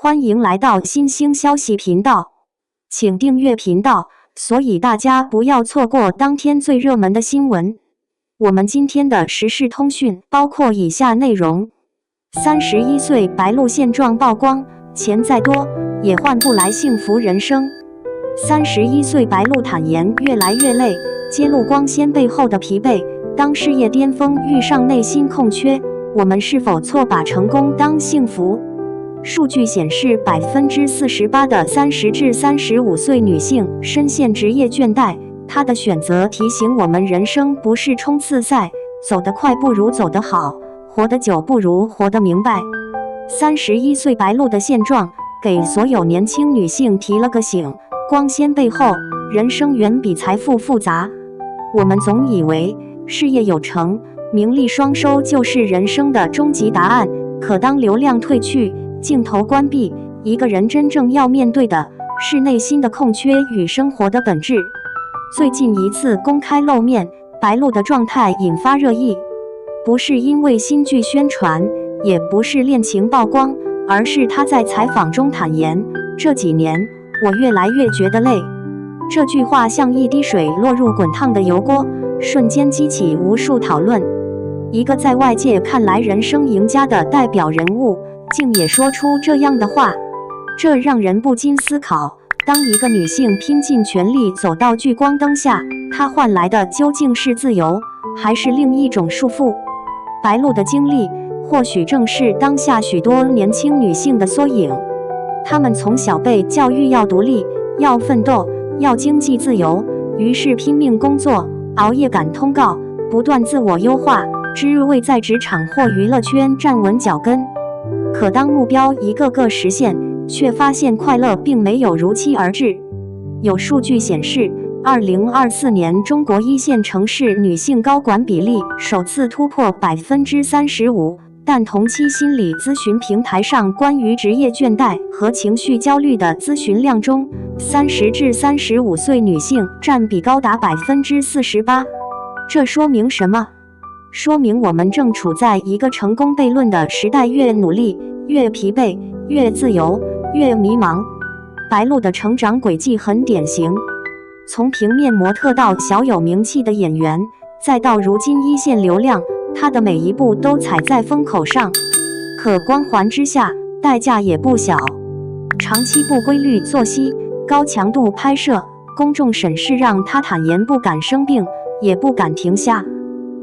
欢迎来到新兴消息频道，请订阅频道，所以大家不要错过当天最热门的新闻。我们今天的时事通讯包括以下内容：31岁白鹿现状曝光，钱再多也换不来幸福人生。31岁白鹿坦言越来越累，揭露光鲜背后的疲惫。当事业巅峰遇上内心空缺，我们是否错把成功当幸福？数据显示，48%的30至35岁女性深陷职业倦怠。她的选择提醒我们，人生不是冲刺赛，走得快不如走得好，活得久不如活得明白。31岁白鹿的现状，给所有年轻女性提了个醒：光鲜背后，人生远比财富复杂。我们总以为事业有成、名利双收就是人生的终极答案，可当流量退去，镜头关闭，一个人真正要面对的是内心的空缺与生活的本质。最近一次公开露面，白鹿的状态引发热议，不是因为新剧宣传，也不是恋情曝光，而是她在采访中坦言：这几年我越来越觉得累。这句话像一滴水落入滚烫的油锅，瞬间激起无数讨论。一个在外界看来人生赢家的代表人物，竟也说出这样的话，这让人不禁思考：当一个女性拼尽全力走到聚光灯下，她换来的究竟是自由，还是另一种束缚？白鹿的经历或许正是当下许多年轻女性的缩影。她们从小被教育要独立、要奋斗、要经济自由，于是拼命工作，熬夜赶通告，不断自我优化，只为在职场或娱乐圈站稳脚跟。可当目标一个个实现，却发现快乐并没有如期而至。有数据显示，2024年中国一线城市女性高管比例首次突破35%，但同期心理咨询平台上关于职业倦怠和情绪焦虑的咨询量中，30至35岁女性占比高达48%。这说明什么？说明我们正处在一个成功悖论的时代，越努力越疲惫，越自由越迷茫。白鹿的成长轨迹很典型，从平面模特到小有名气的演员，再到如今一线流量，她的每一步都踩在风口上。可光环之下，代价也不小。长期不规律作息、高强度拍摄、公众审视让她坦言不敢生病，也不敢停下。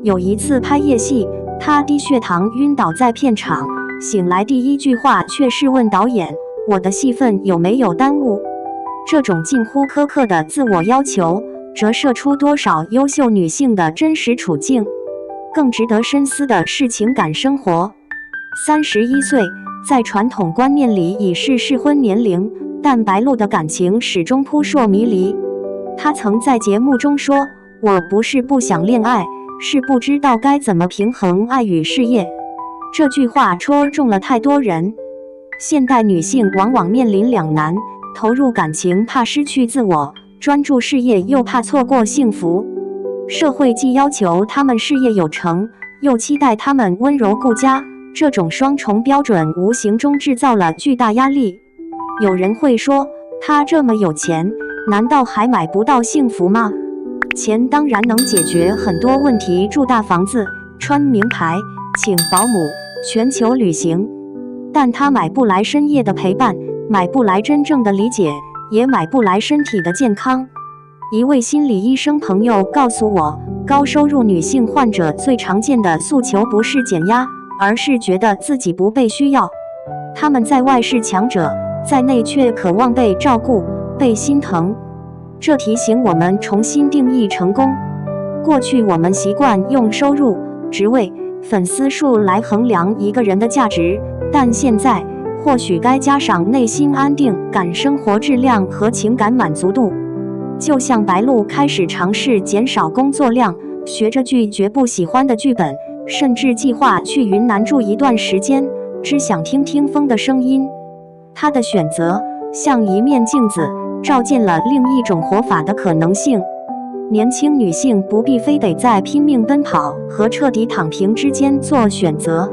有一次拍夜戏，她低血糖晕倒在片场，醒来第一句话却是问导演：我的戏份有没有耽误？这种近乎苛刻的自我要求，折射出多少优秀女性的真实处境。更值得深思的是情感生活。31岁，在传统观念里已是适婚年龄，但白鹿的感情始终扑朔迷离。她曾在节目中说：我不是不想恋爱，是不知道该怎么平衡爱与事业。这句话戳中了太多人。现代女性往往面临两难，投入感情怕失去自我，专注事业又怕错过幸福。社会既要求她们事业有成，又期待她们温柔顾家，这种双重标准无形中制造了巨大压力。有人会说，她这么有钱，难道还买不到幸福吗？钱当然能解决很多问题，住大房子、穿名牌、请保姆、全球旅行，但她买不来深夜的陪伴，买不来真正的理解，也买不来身体的健康。一位心理医生朋友告诉我，高收入女性患者最常见的诉求不是减压，而是觉得自己不被需要。她们在外是强者，在内却渴望被照顾、被心疼。这提醒我们重新定义成功。过去我们习惯用收入、职位、粉丝数来衡量一个人的价值，但现在或许该加上内心安定感、生活质量和情感满足度。就像白鹿开始尝试减少工作量，学着拒绝不喜欢的剧本，甚至计划去云南住一段时间，只想听听风的声音。她的选择像一面镜子，照见了另一种活法的可能性。年轻女性不必非得在拼命奔跑和彻底躺平之间做选择，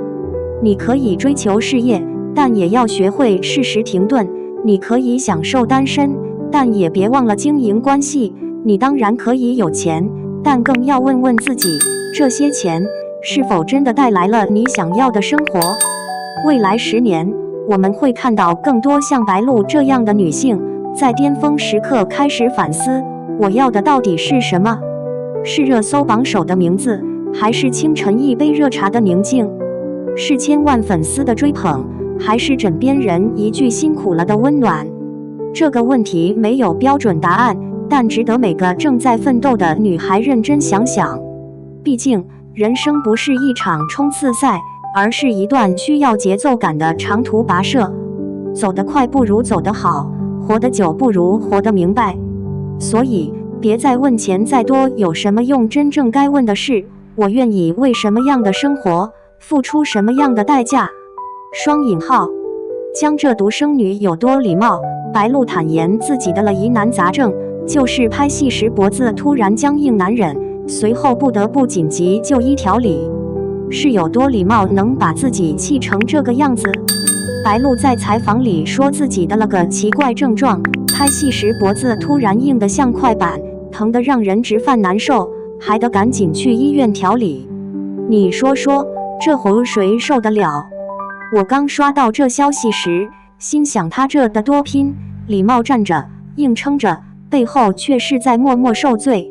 你可以追求事业，但也要学会适时停顿。你可以享受单身，但也别忘了经营关系。你当然可以有钱，但更要问问自己，这些钱是否真的带来了你想要的生活？未来10年，我们会看到更多像白鹿这样的女性，在巅峰时刻开始反思：我要的到底是什么？是热搜榜首的名字，还是清晨一杯热茶的宁静？是千万粉丝的追捧，还是枕边人一句辛苦了的温暖？这个问题没有标准答案，但值得每个正在奋斗的女孩认真想想。毕竟，人生不是一场冲刺赛，而是一段需要节奏感的长途跋涉。走得快不如走得好，活得久不如活得明白。所以，别再问钱再多有什么用，真正该问的是：我愿意为什么样的生活付出什么样的代价？双引号。江浙独生女有多礼貌？白鹿坦言自己的了疑难杂症，就是拍戏时脖子突然僵硬难忍，随后不得不紧急就医调理。是有多礼貌，能把自己气成这个样子？白鹿在采访里说自己的了个奇怪症状，拍戏时脖子突然硬得像块板，疼得让人直犯难受，还得赶紧去医院调理。你说说，这活谁受得了？我刚刷到这消息时，心想他这得多拼，礼貌站着，硬撑着，背后却是在默默受罪。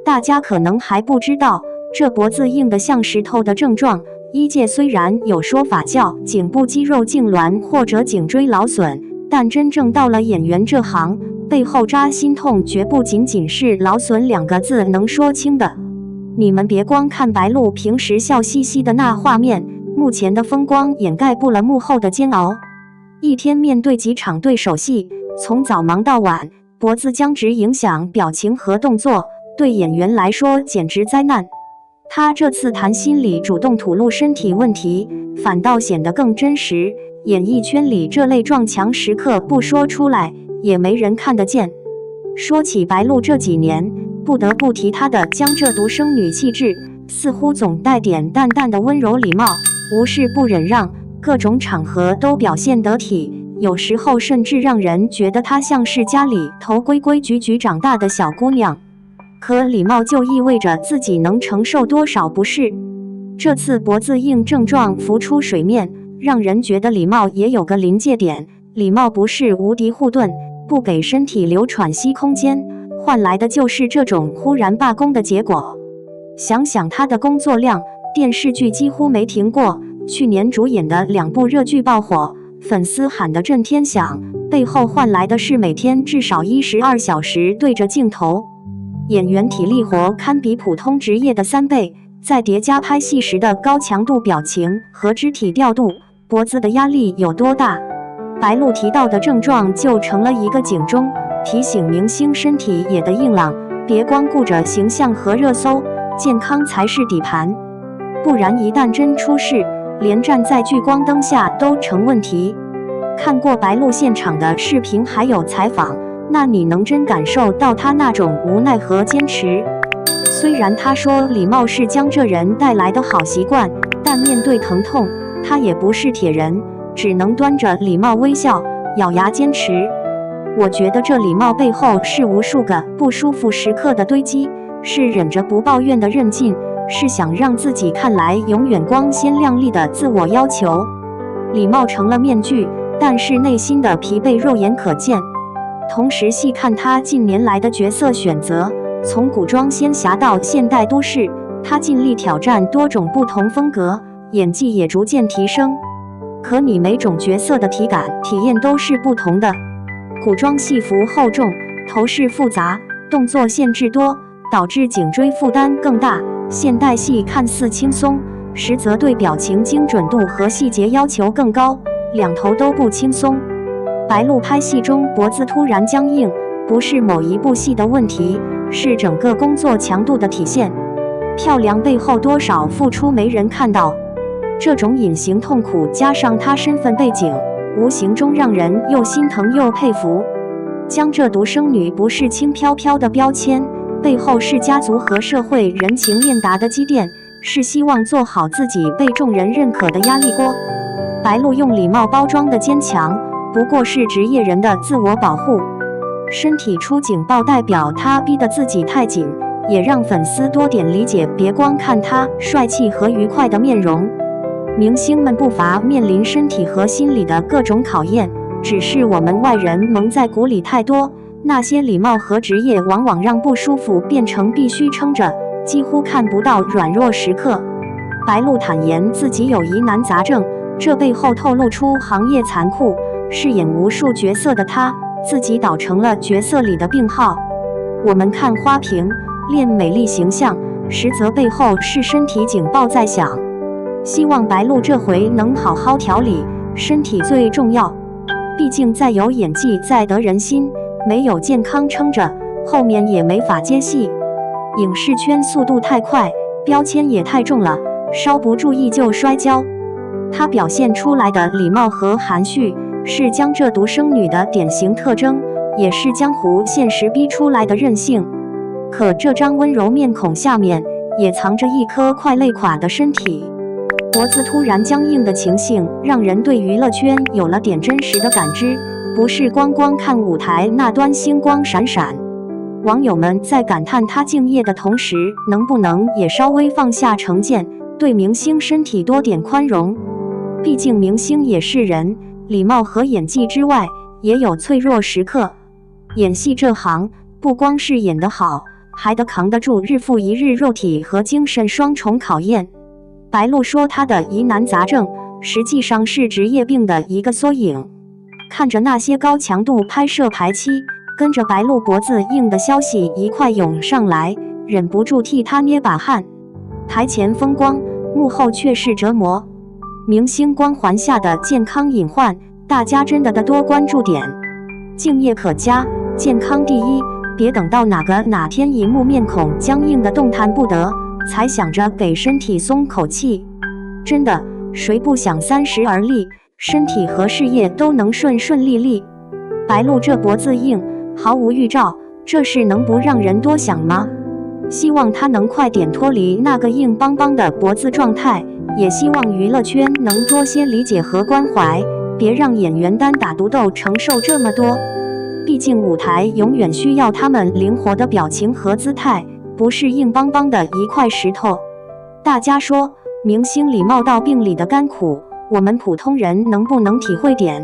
大家可能还不知道，这脖子硬得像石头的症状，医界虽然有说法叫颈部肌肉痉挛或者颈椎劳损，但真正到了演员这行，背后扎心痛绝不仅仅是劳损2个字能说清的。你们别光看白鹿平时笑嘻嘻的那画面，目前的风光掩盖不了幕后的煎熬。一天面对几场对手戏，从早忙到晚，脖子僵直影响表情和动作，对演员来说简直灾难。他这次谈心里主动吐露身体问题，反倒显得更真实。演艺圈里这类撞墙时刻不说出来，也没人看得见。说起白鹿这几年，不得不提她的江浙独生女气质，似乎总带点淡淡的温柔礼貌，无事不忍让，各种场合都表现得体，有时候甚至让人觉得她像是家里头规规矩矩长大的小姑娘。可礼貌就意味着自己能承受多少不适？这次脖子硬症状浮出水面，让人觉得礼貌也有个临界点。礼貌不是无敌护盾，不给身体留喘息空间，换来的就是这种忽然罢工的结果。想想他的工作量，电视剧几乎没停过，去年主演的2部热剧爆火，粉丝喊得震天响，背后换来的是每天至少12小时对着镜头。演员体力活堪比普通职业的3倍，再叠加拍戏时的高强度表情和肢体调度，脖子的压力有多大？白鹿提到的症状就成了一个警钟，提醒明星身体也得硬朗，别光顾着形象和热搜，健康才是底盘。不然一旦真出事，连站在聚光灯下都成问题。看过白鹿现场的视频还有采访，那你能真感受到他那种无奈和坚持。虽然他说礼貌是江浙人带来的好习惯，但面对疼痛，他也不是铁人，只能端着礼貌微笑，咬牙坚持。我觉得这礼貌背后是无数个不舒服时刻的堆积，是忍着不抱怨的韧劲，是想让自己看来永远光鲜亮丽的自我要求。礼貌成了面具，但是内心的疲惫肉眼可见。同时细看他近年来的角色选择，从古装仙侠到现代都市，他尽力挑战多种不同风格，演技也逐渐提升。可你每种角色的体感体验都是不同的。古装戏服厚重，头饰复杂，动作限制多，导致颈椎负担更大。现代戏看似轻松，实则对表情精准度和细节要求更高，两头都不轻松。白鹿拍戏中脖子突然僵硬，不是某一部戏的问题，是整个工作强度的体现。漂亮背后多少付出没人看到，这种隐形痛苦加上她身份背景，无形中让人又心疼又佩服。江浙独生女不是轻飘飘的标签，背后是家族和社会人情练达的积淀，是希望做好自己被众人认可的压力锅。白鹿用礼貌包装的坚强，不过是职业人的自我保护。身体出警报代表他逼得自己太紧，也让粉丝多点理解，别光看他帅气和愉快的面容。明星们不乏面临身体和心理的各种考验，只是我们外人蒙在鼓里太多，那些礼貌和职业往往让不舒服变成必须撑着，几乎看不到软弱时刻。白鹿坦言自己有疑难杂症，这背后透露出行业残酷，饰演无数角色的他自己倒成了角色里的病号。我们看花瓶练美丽形象，实则背后是身体警报在响。希望白鹿这回能好好调理，身体最重要。毕竟再有演技再得人心，没有健康撑着，后面也没法接戏。影视圈速度太快，标签也太重了，稍不注意就摔跤。他表现出来的礼貌和含蓄，是江浙独生女的典型特征，也是江湖现实逼出来的任性。可这张温柔面孔下面，也藏着一颗快累垮的身体。脖子突然僵硬的情形，让人对娱乐圈有了点真实的感知，不是光看舞台那端星光闪闪。网友们在感叹他敬业的同时，能不能也稍微放下成见，对明星身体多点宽容？毕竟明星也是人，礼貌和演技之外，也有脆弱时刻。演戏这行，不光是演得好，还得扛得住日复一日肉体和精神双重考验。白鹿说他的疑难杂症，实际上是职业病的一个缩影。看着那些高强度拍摄排期，跟着白鹿脖子硬的消息一块涌上来，忍不住替他捏把汗。台前风光，幕后却是折磨。明星光环下的健康隐患，大家真的得多关注点。敬业可嘉，健康第一，别等到哪天荧幕面孔僵硬的动弹不得，才想着给身体松口气。真的，谁不想30而立，身体和事业都能顺利利？白鹿这脖子硬，毫无预兆，这事能不让人多想吗？希望他能快点脱离那个硬邦邦的脖子状态，也希望娱乐圈能多些理解和关怀，别让演员单打独斗承受这么多。毕竟舞台永远需要他们灵活的表情和姿态，不是硬邦邦的一块石头。大家说，明星礼貌到病里的甘苦，我们普通人能不能体会点？